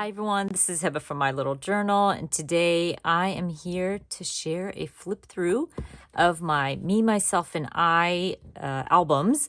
Hi everyone, this is Heba from My Little Journal, and today I am here to share a flip through of my Me, Myself, and I albums.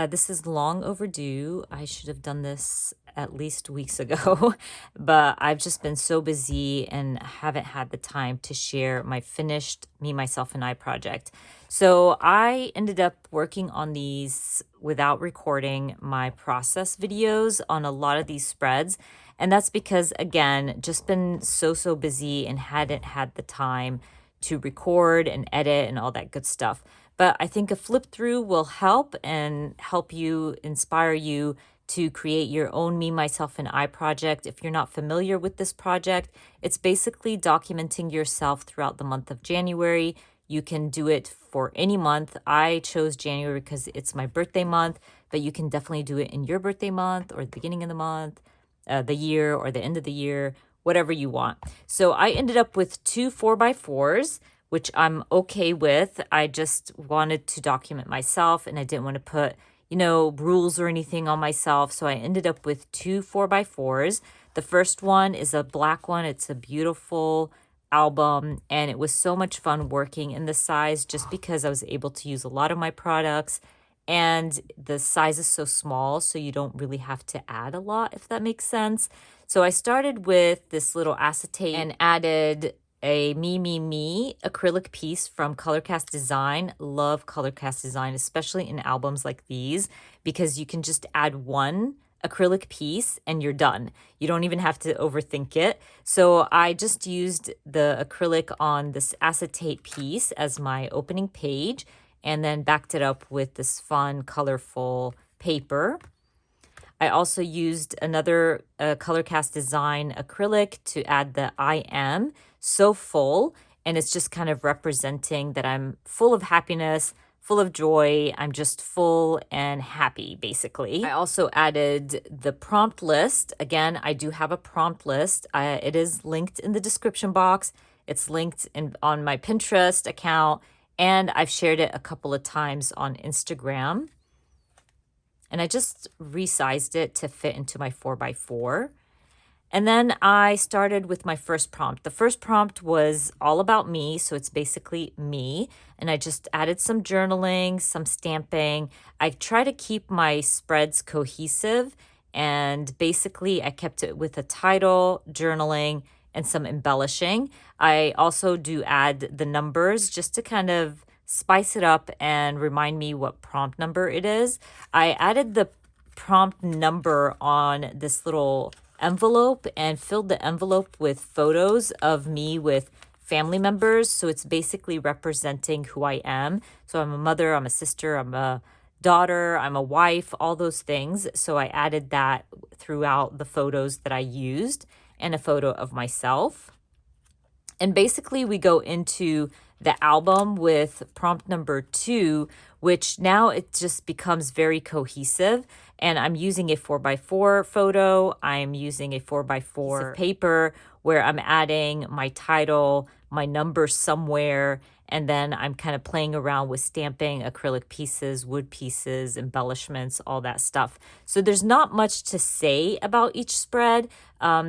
This is long overdue. I should have done this at least weeks ago, but I've just been so busy and haven't had the time to share my finished Me, Myself, and I project. So I ended up working on these without recording my process videos on a lot of these spreads. And that's because, again, just been so busy and hadn't had the time to record and edit and all that good stuff. But I think a flip through will help and help you, inspire you to create your own Me, Myself, and I project. If you're not familiar with this project, it's basically documenting yourself throughout the month of January. You can do it for any month. I chose January because it's my birthday month, but you can definitely do it in your birthday month or the beginning of the month, the year or the end of the year, whatever you want. So I ended up with two 4x4s, which I'm okay with. I just wanted to document myself and I didn't want to put, rules or anything on myself. So I ended up with two 4x4s. The first one is a black one. It's a beautiful album and it was so much fun working in the size just because I was able to use a lot of my products. And the size is so small, so you don't really have to add a lot, if that makes sense. So I started with this little acetate and added a Me acrylic piece from Colorcast Design. Love Colorcast Design, especially in albums like these, because you can just add one acrylic piece and you're done. You don't even have to overthink it. So I just used the acrylic on this acetate piece as my opening page, and then backed it up with this fun, colorful paper. I also used another Colorcast Design acrylic to add the I am so full, and it's just kind of representing that I'm full of happiness, full of joy. I'm just full and happy, basically. I also added the prompt list. Again, I do have a prompt list. It is linked in the description box. It's linked on my Pinterest account, and I've shared it a couple of times on Instagram. And I just resized it to fit into my 4x4. And then I started with my first prompt. The first prompt was all about me, so it's basically me. And I just added some journaling, some stamping. I try to keep my spreads cohesive, and basically I kept it with a title, journaling, and some embellishing. I also do add the numbers just to kind of spice it up and remind me what prompt number it is. I added the prompt number on this little envelope and filled the envelope with photos of me with family members. So it's basically representing who I am. So I'm a mother, I'm a sister, I'm a daughter, I'm a wife, all those things. So I added that throughout the photos that I used and a photo of myself. And basically we go into the album with prompt number 2, which now it just becomes very cohesive. And I'm using a 4x4 photo. I'm using a 4x4 piece of paper where I'm adding my title, my number somewhere, and then I'm kind of playing around with stamping, acrylic pieces, wood pieces, embellishments, all that stuff. So there's not much to say about each spread.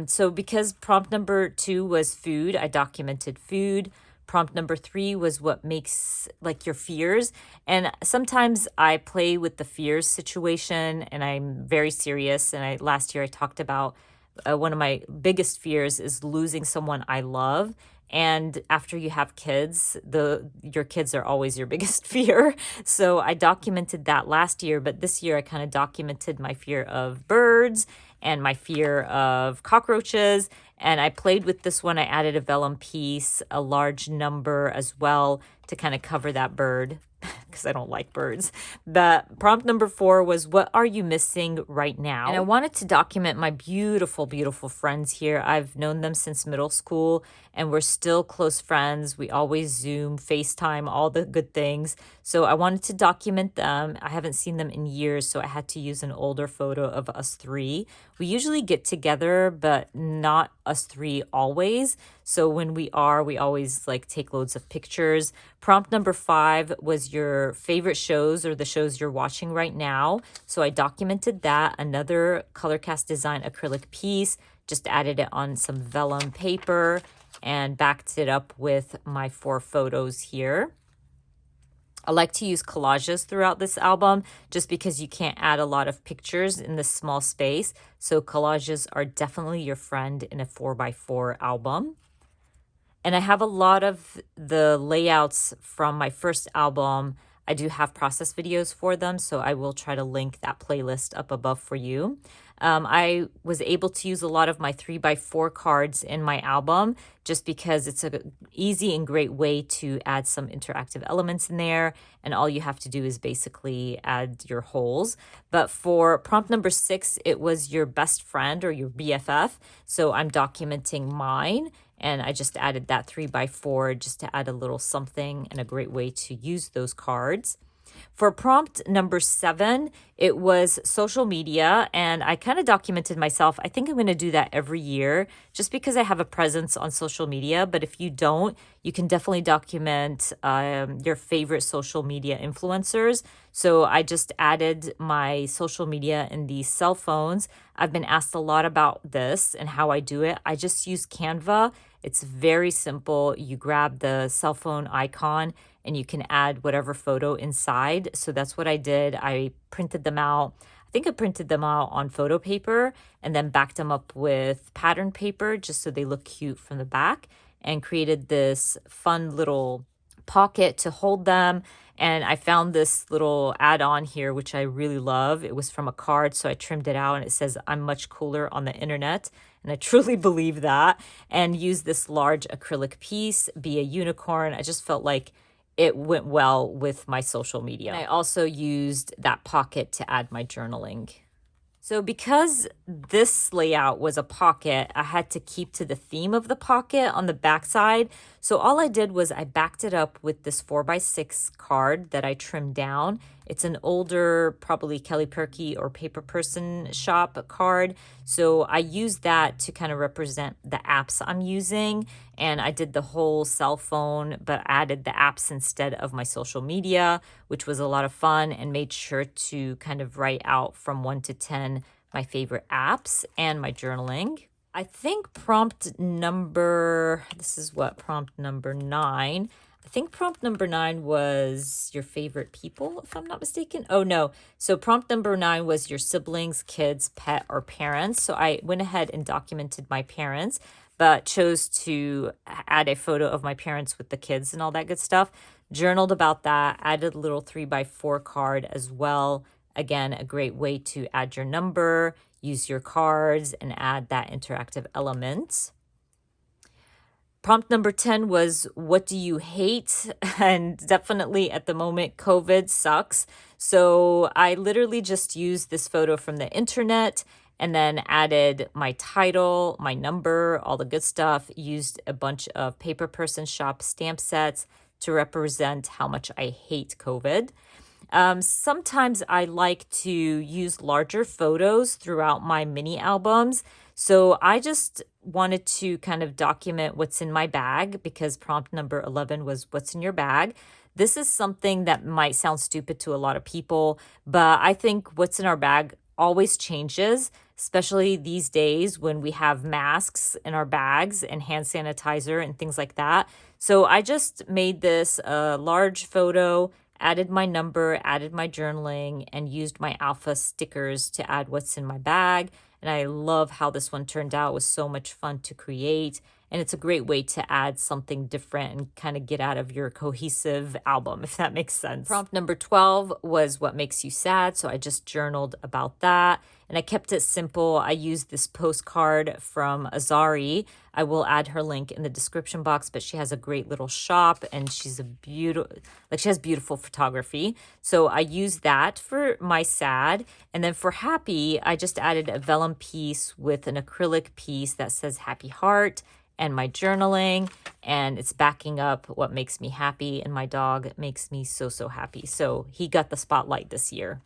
So because prompt number 2 was food, I documented food. Prompt number 3 was what makes like your fears. And sometimes I play with the fears situation and I'm very serious. And last year I talked about one of my biggest fears is losing someone I love. And after you have kids, your kids are always your biggest fear. So I documented that last year, but this year I kind of documented my fear of birds and my fear of cockroaches. And I played with this one. I added a vellum piece, a large number as well to kind of cover that bird because I don't like birds. The prompt number 4 was, what are you missing right now? And I wanted to document my beautiful, beautiful friends here. I've known them since middle school and we're still close friends. We always Zoom, FaceTime, all the good things. So I wanted to document them. I haven't seen them in years, so I had to use an older photo of us 3. We usually get together, but not us 3 always. So when we always like take loads of pictures. Prompt number 5 was your favorite shows or the shows you're watching right now. So I documented that. Another Colorcast Design acrylic piece just added it on some vellum paper and backed it up with my 4 photos here. I like to use collages throughout this album just because you can't add a lot of pictures in this small space. So collages are definitely your friend in a 4x4 album. And I have a lot of the layouts from my first album. I do have process videos for them, so I will try to link that playlist up above for you. I was able to use a lot of my 3x4 cards in my album just because it's an easy and great way to add some interactive elements in there. And all you have to do is basically add your holes. But for prompt number 6, it was your best friend or your BFF. So I'm documenting mine. And I just added that 3x4 just to add a little something and a great way to use those cards. For prompt number 7, it was social media, and I kind of documented myself. I think I'm going to do that every year just because I have a presence on social media. But if you don't, you can definitely document your favorite social media influencers. So I just added my social media in these cell phones. I've been asked a lot about this and how I do it. I just use Canva. It's very simple. You grab the cell phone icon and you can add whatever photo inside. So that's what I did. I printed them out. I think I printed them out on photo paper and then backed them up with pattern paper just so they look cute from the back, and created this fun little pocket to hold them. And I found this little add-on here, which I really love. It was from a card, so I trimmed it out, and it says, "I'm much cooler on the internet." And I truly believe that. And use this large acrylic piece, be a unicorn. I just felt like it went well with my social media. And I also used that pocket to add my journaling. So because this layout was a pocket, I had to keep to the theme of the pocket on the back side. So all I did was I backed it up with this 4x6 card that I trimmed down. It's an older, probably Kelly Perky or Paper Person shop card. So I used that to kind of represent the apps I'm using. And I did the whole cell phone, but added the apps instead of my social media, which was a lot of fun, and made sure to kind of write out from 1 to 10 my favorite apps and my journaling. I think prompt number 9. I think prompt number 9 was your favorite people, if I'm not mistaken. Oh, no. So prompt number 9 was your siblings, kids, pet, or parents. So I went ahead and documented my parents, but chose to add a photo of my parents with the kids and all that good stuff. Journaled about that, added a little 3x4 card as well. Again, a great way to add your number, use your cards, and add that interactive element. Prompt number 10 was, what do you hate? And definitely at the moment, COVID sucks. So I literally just used this photo from the internet and then added my title, my number, all the good stuff, used a bunch of Paper Person shop stamp sets to represent how much I hate COVID. Sometimes I like to use larger photos throughout my mini albums. So I just wanted to kind of document what's in my bag, because prompt number 11 was what's in your bag. This is something that might sound stupid to a lot of people, but I think what's in our bag always changes, especially these days when we have masks in our bags and hand sanitizer and things like that. So I just made this a large photo, added my number, added my journaling, and used my alpha stickers to add what's in my bag. And I love how this one turned out. It was so much fun to create. And it's a great way to add something different and kind of get out of your cohesive album, if that makes sense. Prompt number 12 was what makes you sad. So I just journaled about that. And I kept it simple. I used this postcard from Azari. I will add her link in the description box, but she has a great little shop, and she has beautiful photography. So I used that for my sad. And then for happy, I just added a vellum piece with an acrylic piece that says happy heart, and my journaling, and it's backing up what makes me happy, and my dog makes me so, so happy. So he got the spotlight this year.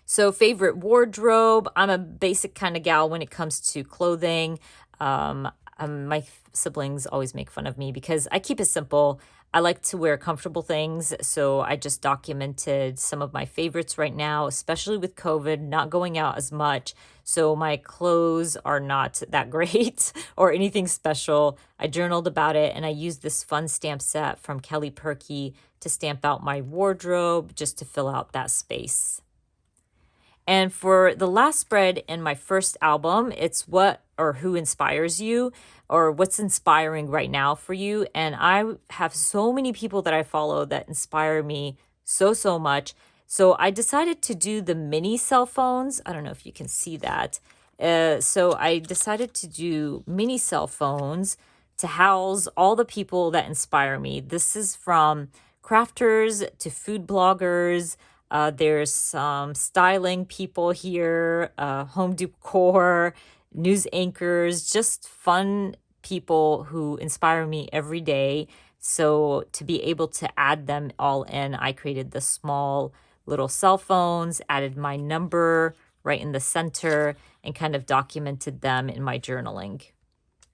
So favorite wardrobe, I'm a basic kind of gal when it comes to clothing. My siblings always make fun of me because I keep it simple. I like to wear comfortable things, so I just documented some of my favorites right now, especially with COVID, not going out as much. So my clothes are not that great or anything special. I journaled about it and I used this fun stamp set from Kelly Perky to stamp out my wardrobe just to fill out that space. And for the last spread in my first album, it's what or who inspires you or what's inspiring right now for you. And I have so many people that I follow that inspire me so much. So I decided to do the mini cell phones. I don't know if you can see that. So I decided to do mini cell phones to house all the people that inspire me. This is from crafters to food bloggers. There's some styling people here, home decor, news anchors, just fun people who inspire me every day. So to be able to add them all in, I created the small little cell phones, added my number right in the center, and kind of documented them in my journaling.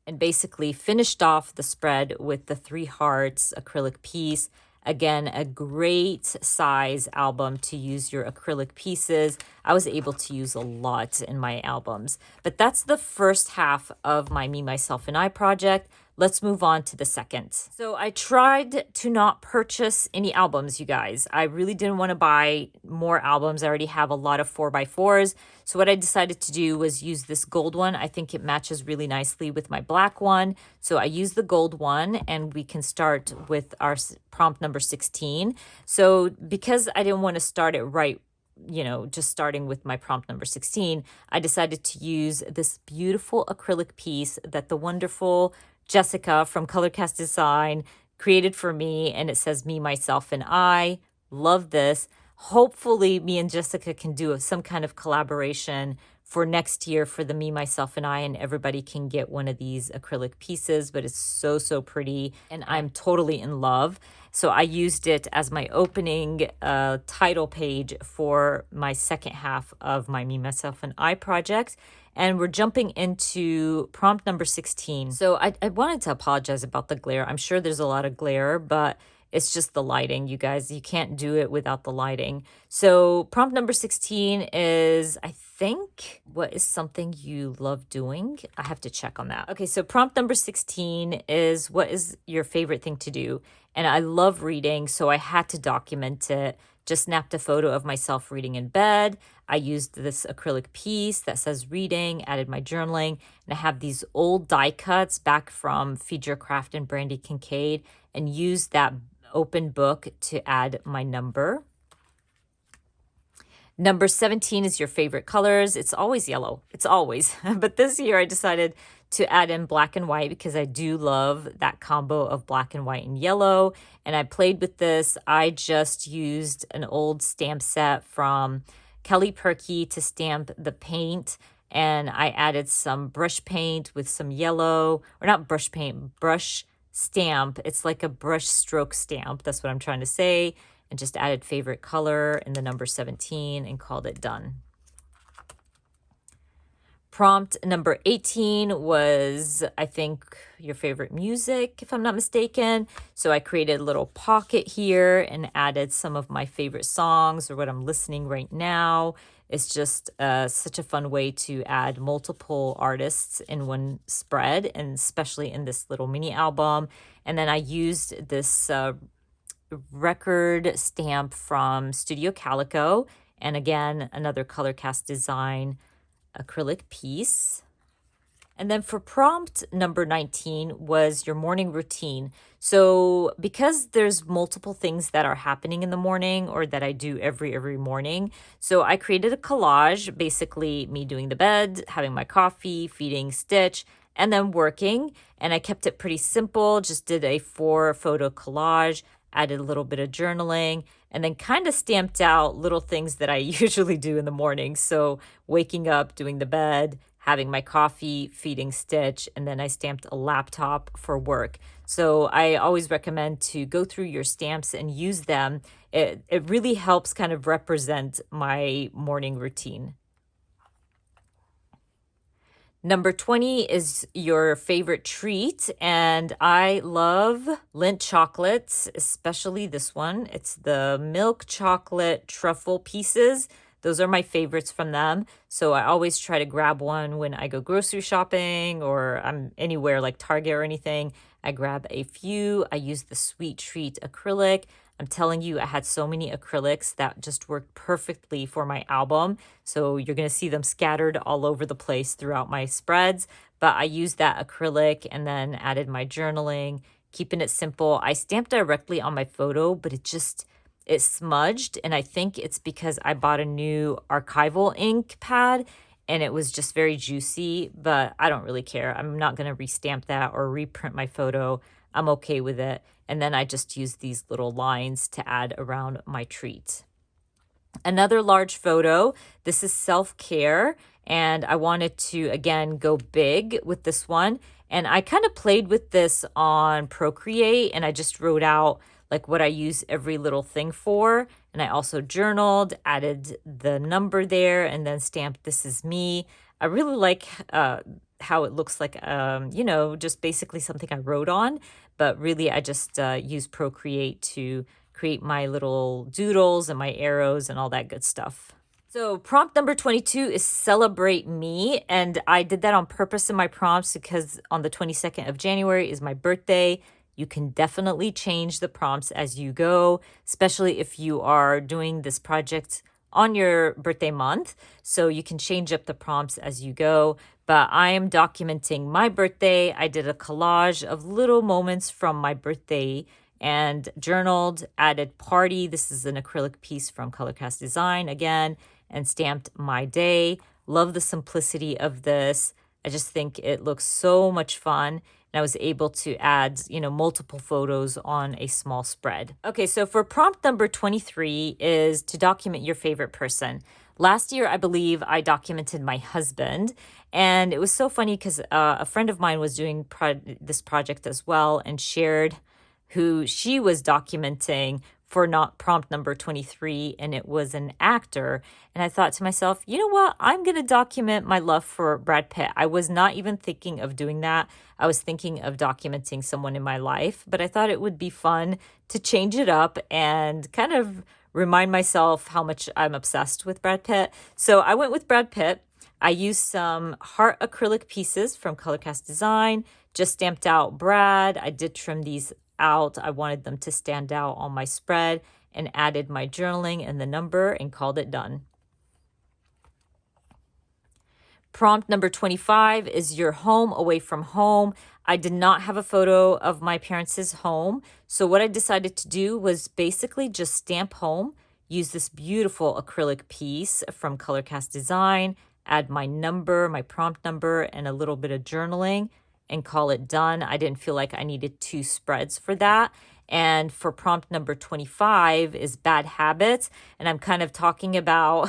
And basically finished off the spread with the 3 hearts acrylic piece. Again, a great size album to use your acrylic pieces. I was able to use a lot in my albums. But that's the first half of my Me, Myself, and I project. Let's move on to the second. So I tried to not purchase any albums, you guys. I really didn't want to buy more albums. I already have a lot of 4x4s. So what I decided to do was use this gold one. I think it matches really nicely with my black one. So I used the gold one, and we can start with our prompt number 16. So because I didn't want to start it right, just starting with my prompt number 16, I decided to use this beautiful acrylic piece that the wonderful Jessica from Colorcast Design created for me, and it says Me, Myself, and I. Love this. Hopefully me and Jessica can do some kind of collaboration for next year for the Me, Myself, and I, and everybody can get one of these acrylic pieces, but it's so pretty, and I'm totally in love. So I used it as my opening title page for my second half of my Me, Myself, and I project. And we're jumping into prompt number 16. So I wanted to apologize about the glare. I'm sure there's a lot of glare, but it's just the lighting, you guys. You can't do it without the lighting. So prompt number 16 is, I think, what is something you love doing? I have to check on that. Okay, so prompt number 16 is, what is your favorite thing to do? And I love reading, so I had to document it. Just snapped a photo of myself reading in bed. I used this acrylic piece that says reading, added my journaling, and I have these old die cuts back from Feed Your Craft and Brandy Kincaid, and used that open book to add my number. Number 17 is your favorite colors. It's always yellow. It's always. But this year I decided to add in black and white because I do love that combo of black and white and yellow. And I played with this. I just used an old stamp set from Kelly Perky to stamp the paint. And I added some brush paint with some yellow, or not brush paint, brush stamp. It's like a brush stroke stamp. That's what I'm trying to say. And just added favorite color in the number 17 and called it done. Prompt number 18 was, I think, your favorite music, if I'm not mistaken. So I created a little pocket here and added some of my favorite songs or what I'm listening right now. It's just such a fun way to add multiple artists in one spread, and especially in this little mini album. And then I used this record stamp from Studio Calico, and again, another Colorcast Design acrylic piece. And then for prompt number 19 was your morning routine. So because there's multiple things that are happening in the morning, or that I do every morning, so I created a collage, basically me doing the bed, having my coffee, feeding Stitch, and then working. And I kept it pretty simple, just did a 4-photo collage, added a little bit of journaling, and then kind of stamped out little things that I usually do in the morning. So waking up, doing the bed, having my coffee, feeding Stitch, and then I stamped a laptop for work. So I always recommend to go through your stamps and use them. It really helps kind of represent my morning routine. Number 20 is your favorite treat, and I love Lindt chocolates, especially this one. It's the milk chocolate truffle pieces. Those are my favorites from them. So I always try to grab one when I go grocery shopping or I'm anywhere like Target or anything. I grab a few. I use the Sweet Treat acrylic. I'm telling you, I had so many acrylics that just worked perfectly for my album. So you're going to see them scattered all over the place throughout my spreads. But I used that acrylic and then added my journaling, keeping it simple. I stamped directly on my photo, but it smudged. And I think it's because I bought a new archival ink pad and it was just very juicy, but I don't really care. I'm not going to restamp that or reprint my photo. I'm okay with it. And then I just use these little lines to add around my treat. Another large photo. This is self-care, and I wanted to, again, go big with this one. And I kind of played with this on Procreate, and I just wrote out like what I use every little thing for. And I also journaled, added the number there, and then stamped "This is me." I really like how it looks like, just basically something I wrote on. But really, I just use Procreate to create my little doodles and my arrows and all that good stuff. So prompt number 22 is celebrate me. And I did that on purpose in my prompts because on the 22nd of January is my birthday. You can definitely change the prompts as you go, especially if you are doing this project on your birthday month. So you can change up the prompts as you go. But I am documenting my birthday. I did a collage of little moments from my birthday and journaled, added party. This is an acrylic piece from Colorcast Design again, and stamped my day. Love the simplicity of this. I just think it looks so much fun. And I was able to add, multiple photos on a small spread. Okay, so for prompt number 23 is to document your favorite person. Last year, I believe I documented my husband, and it was so funny because a friend of mine was doing this project as well and shared who she was documenting for not prompt number 23, and it was an actor. And I thought to myself, you know what? I'm going to document my love for Brad Pitt. I was not even thinking of doing that. I was thinking of documenting someone in my life, but I thought it would be fun to change it up and kind of remind myself how much I'm obsessed with Brad Pitt. So I went with Brad Pitt. I used some heart acrylic pieces from Colorcast Design, just stamped out Brad. I did trim these out. I wanted them to stand out on my spread and added my journaling and the number and called it done. Prompt number 25 is your home away from home. I did not have a photo of my parents' home. So what I decided to do was basically just stamp home, use this beautiful acrylic piece from Colorcast Design, add my number, my prompt number, and a little bit of journaling and call it done. I didn't feel like I needed 2 spreads for that. And for prompt number 25 is bad habits. And I'm kind of talking about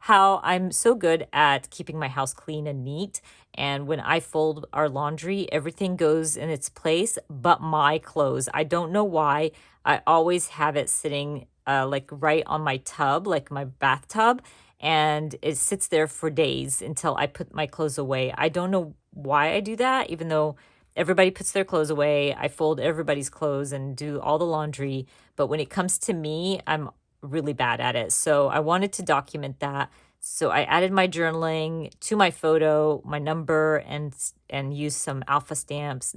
how I'm so good at keeping my house clean and neat. And when I fold our laundry, everything goes in its place but my clothes. I don't know why. I always have it sitting like right on my tub, like my bathtub, and it sits there for days until I put my clothes away. I don't know why I do that, even though everybody puts their clothes away. I fold everybody's clothes and do all the laundry. But when it comes to me, I'm really bad at it. So I wanted to document that. So I added my journaling to my photo, my number, and used some alpha stickers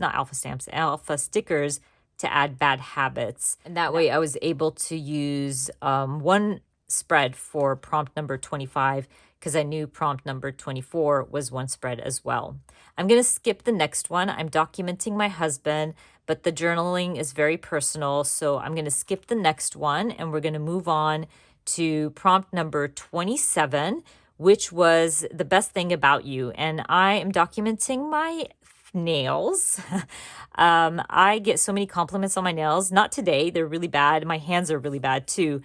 to add bad habits. And that way I was able to use one spread for prompt number 25 because I knew prompt number 24 was one spread as well. I'm going to skip the next one. I'm documenting my husband, but the journaling is very personal. So I'm going to skip the next one and we're going to move on to prompt number 27, which was the best thing about you. And I am documenting my nails. I get so many compliments on my nails. Not today. They're really bad. My hands are really bad too.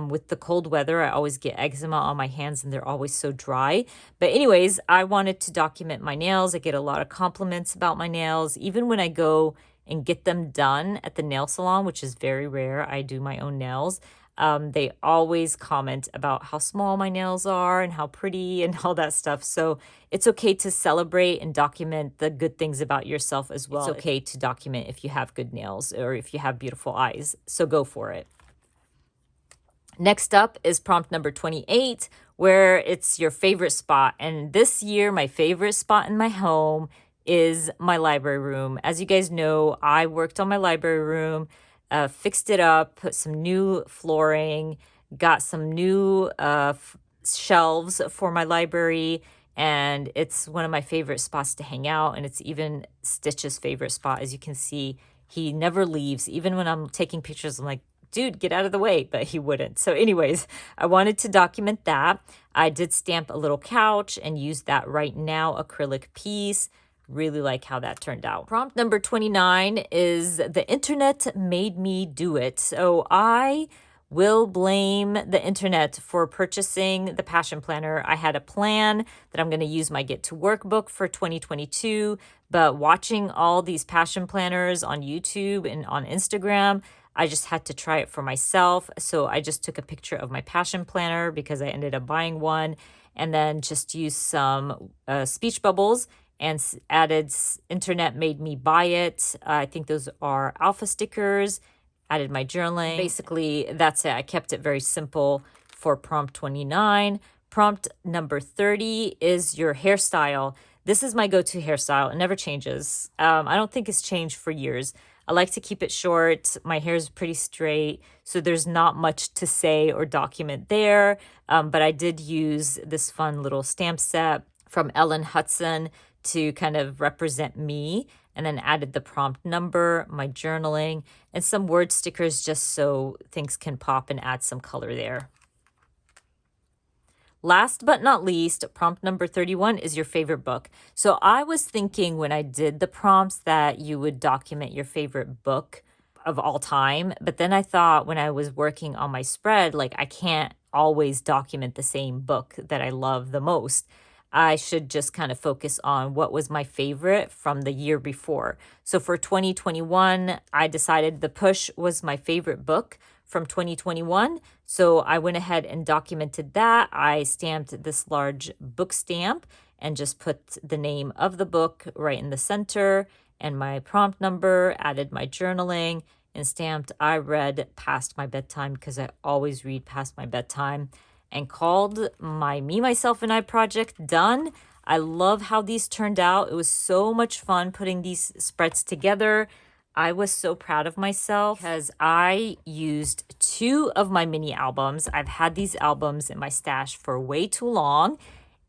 With the cold weather, I always get eczema on my hands and they're always so dry. But anyways, I wanted to document my nails. I get a lot of compliments about my nails. Even when I go and get them done at the nail salon, which is very rare, I do my own nails. They always comment about how small my nails are and how pretty and all that stuff. So it's okay to celebrate and document the good things about yourself as well. It's okay to document if you have good nails or if you have beautiful eyes. So go for it. Next up is prompt number 28, where it's your favorite spot. And this year, my favorite spot in my home is my library room. As you guys know, I worked on my library room, fixed it up, put some new flooring, got some new shelves for my library, and it's one of my favorite spots to hang out. And it's even Stitch's favorite spot. As you can see, he never leaves. Even when I'm taking pictures, I'm like, dude, get out of the way, but he wouldn't. So anyways, I wanted to document that. I did stamp a little couch and use that Right Now acrylic piece. Really like how that turned out. Prompt number 29 is the internet made me do it. So I will blame the internet for purchasing the Passion Planner. I had a plan that I'm going to use my Get to Work book for 2022, but watching all these Passion Planners on YouTube and on Instagram, I just had to try it for myself. So I just took a picture of my Passion Planner because I ended up buying one, and then just used some speech bubbles and added internet made me buy it. I think those are alpha stickers, added my journaling. Basically, that's it. I kept it very simple for prompt 29. Prompt number 30 is your hairstyle. This is my go-to hairstyle. It never changes. I don't think it's changed for years. I like to keep it short. My hair is pretty straight, so there's not much to say or document there. But I did use this fun little stamp set from Ellen Hudson to kind of represent me, and then added the prompt number, my journaling, and some word stickers just so things can pop and add some color there. Last but not least, prompt number 31 is your favorite book. So I was thinking when I did the prompts that you would document your favorite book of all time. But then I thought when I was working on my spread, like I can't always document the same book that I love the most. I should just kind of focus on what was my favorite from the year before. So for 2021, I decided The Push was my favorite book from 2021. So I went ahead and documented that. I stamped this large book stamp and just put the name of the book right in the center and my prompt number, added my journaling, and stamped I read past my bedtime because I always read past my bedtime, and called my Me, Myself, and I project done. I love how these turned out. It was so much fun putting these spreads together. I was so proud of myself because I used 2 of my mini albums. I've had these albums in my stash for way too long,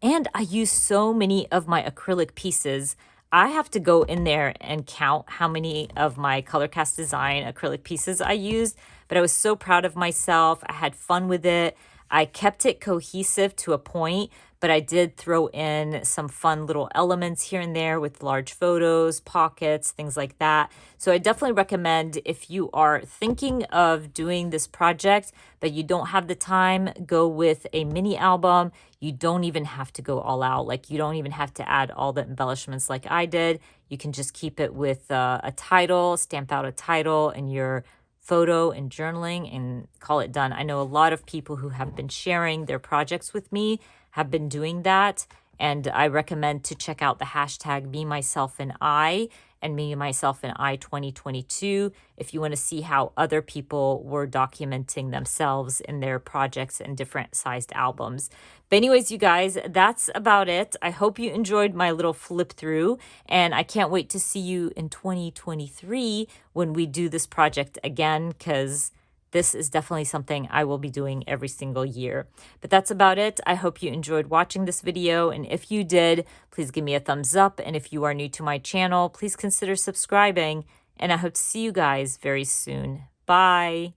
and I used so many of my acrylic pieces. I have to go in there and count how many of my ColorCast Design acrylic pieces I used, but I was so proud of myself. I had fun with it. I kept it cohesive to a point, but I did throw in some fun little elements here and there with large photos, pockets, things like that. So I definitely recommend, if you are thinking of doing this project, but you don't have the time, go with a mini album. You don't even have to go all out. Like, you don't even have to add all the embellishments like I did. You can just keep it with a title, stamp out a title and your photo and journaling, and call it done. I know a lot of people who have been sharing their projects with me have been doing that, and I recommend to check out the hashtag Me, Myself, and I, and Me, Myself, and I 2022 if you want to see how other people were documenting themselves in their projects and different sized albums. But anyways, you guys, that's about it. I hope you enjoyed my little flip through, and I can't wait to see you in 2023 when we do this project again, because this is definitely something I will be doing every single year. But that's about it. I hope you enjoyed watching this video, and if you did, please give me a thumbs up. And if you are new to my channel, please consider subscribing, and I hope to see you guys very soon. Bye.